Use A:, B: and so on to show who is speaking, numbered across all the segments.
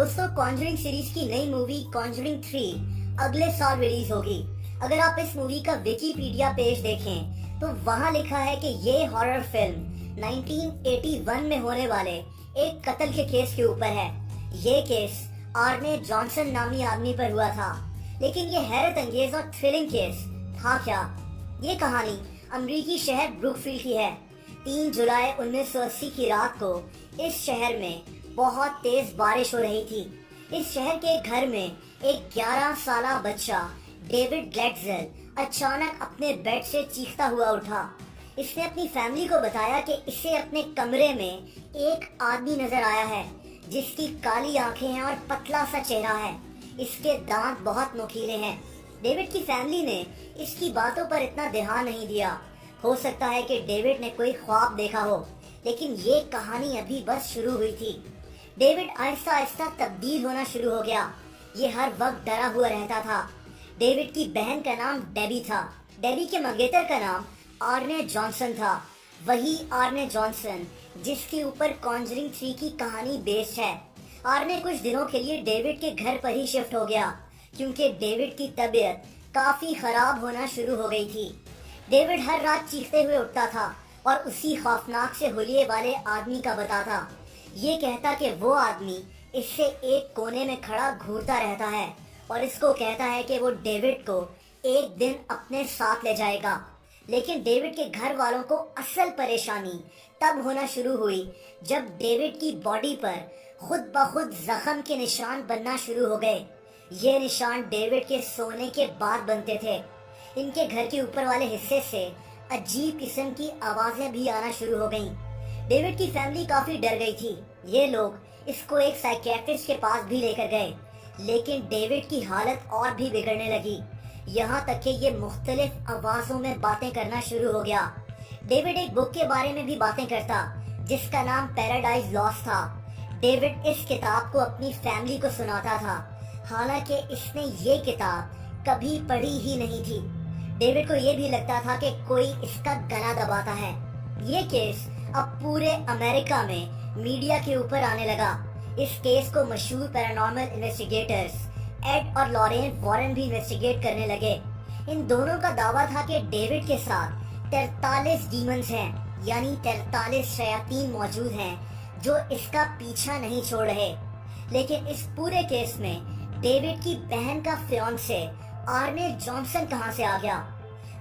A: दोस्तों Conjuring series की नई मूवी कॉन्जरिंग 3 अगले साल रिलीज होगी। अगर आप इस मूवी का विकिपीडिया पेज देखें तो वहाँ लिखा है कि ये हॉरर फिल्म 1981 में होने वाले एक कत्ल के केस के ऊपर है। ये केस आर्ने जॉनसन नामी आदमी पर हुआ था, लेकिन ये हैरत अंगेज और थ्रिलिंग केस था क्या? ये कहानी अमरीकी शहर ब्रुकफील्ड की है। 3 जुलाई 1980 की रात को इस शहर में बहुत तेज बारिश हो रही थी। इस शहर के घर में एक 11 साला बच्चा डेविड ग्लेट्जेल अचानक अपने बेड से चीखता हुआ उठा। इसने अपनी फैमिली को बताया कि इसे अपने कमरे में एक आदमी नजर आया है जिसकी काली आंखें हैं और पतला सा चेहरा है। इसके दांत बहुत नुकीले हैं। डेविड की फैमिली ने इसकी बातों पर इतना ध्यान नहीं दिया। हो सकता है कि डेविड ने कोई ख्वाब देखा हो, लेकिन ये कहानी अभी बस शुरू हुई थी। डेविड आहिस्ता आहिस्ता तब्दील होना शुरू हो गया। ये हर वक्त डरा हुआ रहता था। डेविड की बहन का नाम डेबी था। डेबी के मंगेतर का नाम आर्ने जॉनसन था। वही आर्ने जॉनसन जिसके ऊपर कॉन्जरिंग 3 की कहानी बेस्ड है। आर्ने कुछ दिनों के लिए डेविड के घर पर ही शिफ्ट हो गया क्योंकि डेविड की तबीयत काफी खराब होना शुरू हो गई थी। डेविड हर रात चीखते हुए उठता था और उसी खौफनाक से हुलिये वाले आदमी का बताता। ये कहता कि वो आदमी इससे एक कोने में खड़ा घूरता रहता है और इसको कहता है कि वो डेविड को एक दिन अपने साथ ले जाएगा। लेकिन डेविड के घर वालों को असल परेशानी तब होना शुरू हुई जब डेविड की बॉडी पर खुद ब खुद जख्म के निशान बनना शुरू हो गए। ये निशान डेविड के सोने के बाद बनते थे। इनके घर के ऊपर वाले हिस्से से अजीब किस्म की आवाजें भी आना शुरू हो गईं। डेविड की फैमिली काफी डर गई थी। ये लोग इसको एक साइकियाट्रिस्ट के पास भी लेकर गए, लेकिन डेविड की हालत और भी बिगड़ने लगी। यहाँ तक कि ये मुख्तलिफ आवाजों में बातें करना शुरू हो गया। डेविड एक बुक के बारे में भी बातें करता जिसका नाम पैराडाइज लॉस्ट था। डेविड इस किताब को अपनी फैमिली को सुनाता था, हालांकि इसने ये किताब कभी पढ़ी ही नहीं थी। डेविड को ये भी लगता था कि कोई इसका गला दबाता है। ये केस अब पूरे अमेरिका में मीडिया के ऊपर आने लगा। इस केस को मशहूर पैरानॉर्मल इन्वेस्टिगेटर्स एड और लॉरेन वॉरेन भी इन्वेस्टिगेट करने लगे। इन दोनों का दावा था कि डेविड के साथ 43 डीमंस हैं, यानी 43 शयातीन मौजूद हैं जो इसका पीछा नहीं छोड़ रहे। लेकिन इस पूरे केस में डेविड की बहन का फियांसे आर्ने जॉनसन कहां से आ गया?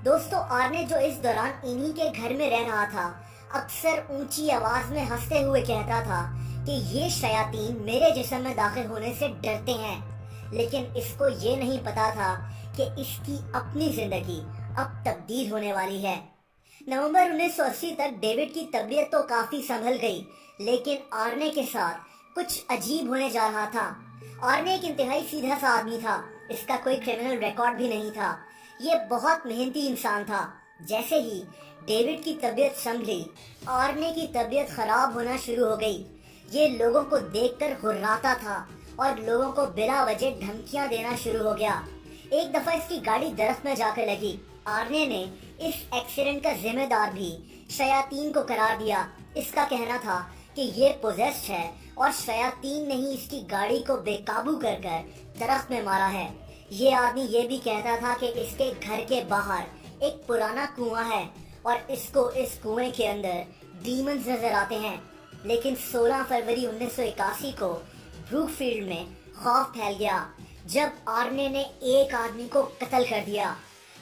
A: दोस्तों, आर्ने जो इस दौरान इन्हीं के घर में रह रहा था, अक्सर ऊंची आवाज में हंसते हुए कहता था कि ये शयातीन मेरे जिस्म में दाखिल होने से डरते हैं। लेकिन इसको ये नहीं पता था कि इसकी अपनी जिंदगी अब तब्दील होने वाली है। नवंबर 1980 तक डेविड की तबीयत तो काफी संभल गई, लेकिन आर्ने के साथ कुछ अजीब होने जा रहा था। आर्ने एक इंतहाई सीधा सा आदमी था। इसका कोई क्रिमिनल रिकॉर्ड भी नहीं था। ये बहुत मेहनती इंसान था। जैसे ही डेविड की तबीयत संभली, आर्ने की तबीयत खराब होना शुरू हो गई। ये लोगों को देखकर हुर्राता था और लोगों को बिला वजह धमकियां देना शुरू हो गया। एक दफा इसकी गाड़ी दरख्त में जाकर लगी। आर्ने ने इस एक्सीडेंट का जिम्मेदार भी शयातीन को करार दिया। इसका कहना था कि ये पोजेस्ड है और शयातीन ने ही इसकी गाड़ी को बेकाबू कर दरख्त में मारा है। ये आदमी ये भी कहता था कि इसके घर के बाहर एक पुराना कुआं है और इसको इस कुएं के अंदर डीमंस नजर आते हैं। लेकिन 16 फरवरी 1981 को ब्रुकफील्ड में खौफ फैल गया जब आर्ने ने एक आदमी को कत्ल कर दिया।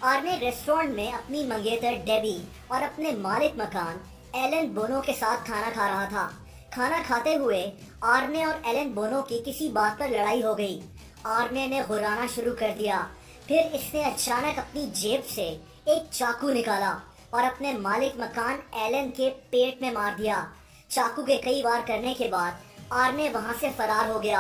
A: आर्ने रेस्टोरेंट में अपनी मंगेतर डेबी और अपने मालिक मकान एलन बोनो के साथ खाना खा रहा था। खाना खाते हुए आर्ने और एलन बोनो की किसी बात पर लड़ाई हो गई। आर्ने ने घुराना शुरू कर दिया। फिर इसने अचानक अपनी जेब से एक चाकू निकाला और अपने मालिक मकान एलन के पेट में मार दिया। चाकू के कई वार करने के बाद आर्ने वहां से फरार हो गया।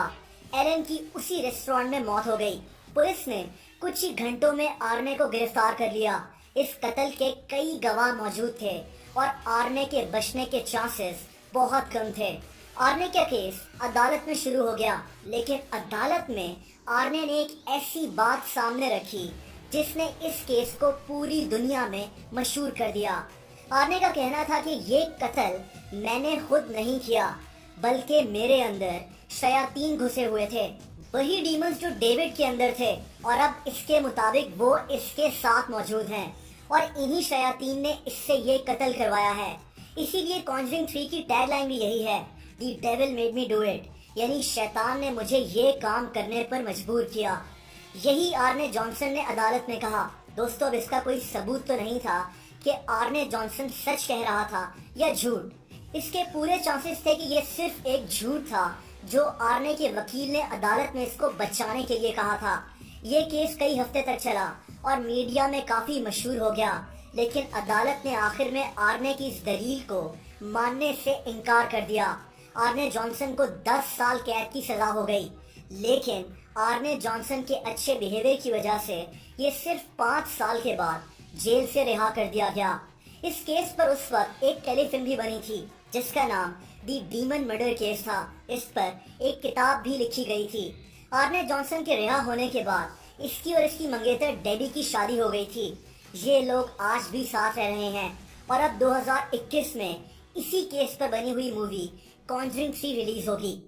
A: एलन की उसी रेस्टोरेंट में मौत हो गई। पुलिस ने कुछ ही घंटों में आर्ने को गिरफ्तार कर लिया। इस कत्ल के कई गवाह मौजूद थे और आर्ने के बचने के चांसेस बहुत कम थे। आर्ने का केस अदालत में शुरू हो गया, लेकिन अदालत में आर्ने ने एक ऐसी बात सामने रखी जिसने इस केस को पूरी दुनिया में मशहूर कर दिया। आर्ने का कहना था कि ये कत्ल मैंने खुद नहीं किया, बल्कि मेरे अंदर शयातीन घुसे हुए थे, वही डीमंस जो डेविड के अंदर थे, और अब इसके मुताबिक वो इसके साथ मौजूद हैं और इन्हीं शयातीन ने इससे ये कत्ल करवाया है। इसीलिए कॉन्जरिंग 3 की टैगलाइन भी यही है, the devil made me do it, यानी शैतान ने मुझे ये काम करने पर मजबूर किया। यही आर्ने जॉनसन ने अदालत में कहा। दोस्तों, अब इसका कोई सबूत तो नहीं था कि आर्ने जॉनसन सच कह रहा था या झूठ। इसके पूरे चांसेस थे कि ये सिर्फ एक झूठ था जो आर्ने के वकील ने अदालत में इसको बचाने के लिए कहा था। ये केस कई हफ्ते तक चला और मीडिया में काफी मशहूर हो गया, लेकिन अदालत ने आखिर में आर्ने की इस दलील को मानने से इनकार कर दिया। आर्ने जॉनसन को 10 साल कैद की सजा हो गई, लेकिन आर्ने जॉनसन के अच्छे बिहेवियर की वजह से ये सिर्फ 5 साल के बाद जेल से रिहा कर दिया गया। इस केस पर उस वक्त एक टेलीफिल्म भी बनी थी जिसका नाम दी डीमन मर्डर केस था। इस पर एक किताब भी लिखी गई थी। आर्ने जॉनसन के रिहा होने के बाद इसकी और इसकी मंगेतर डेबी की शादी हो गई थी। ये लोग आज भी साथ रह रहे हैं और अब 2021 में इसी केस पर बनी हुई मूवी कॉन्जरिंग 3 रिलीज होगी।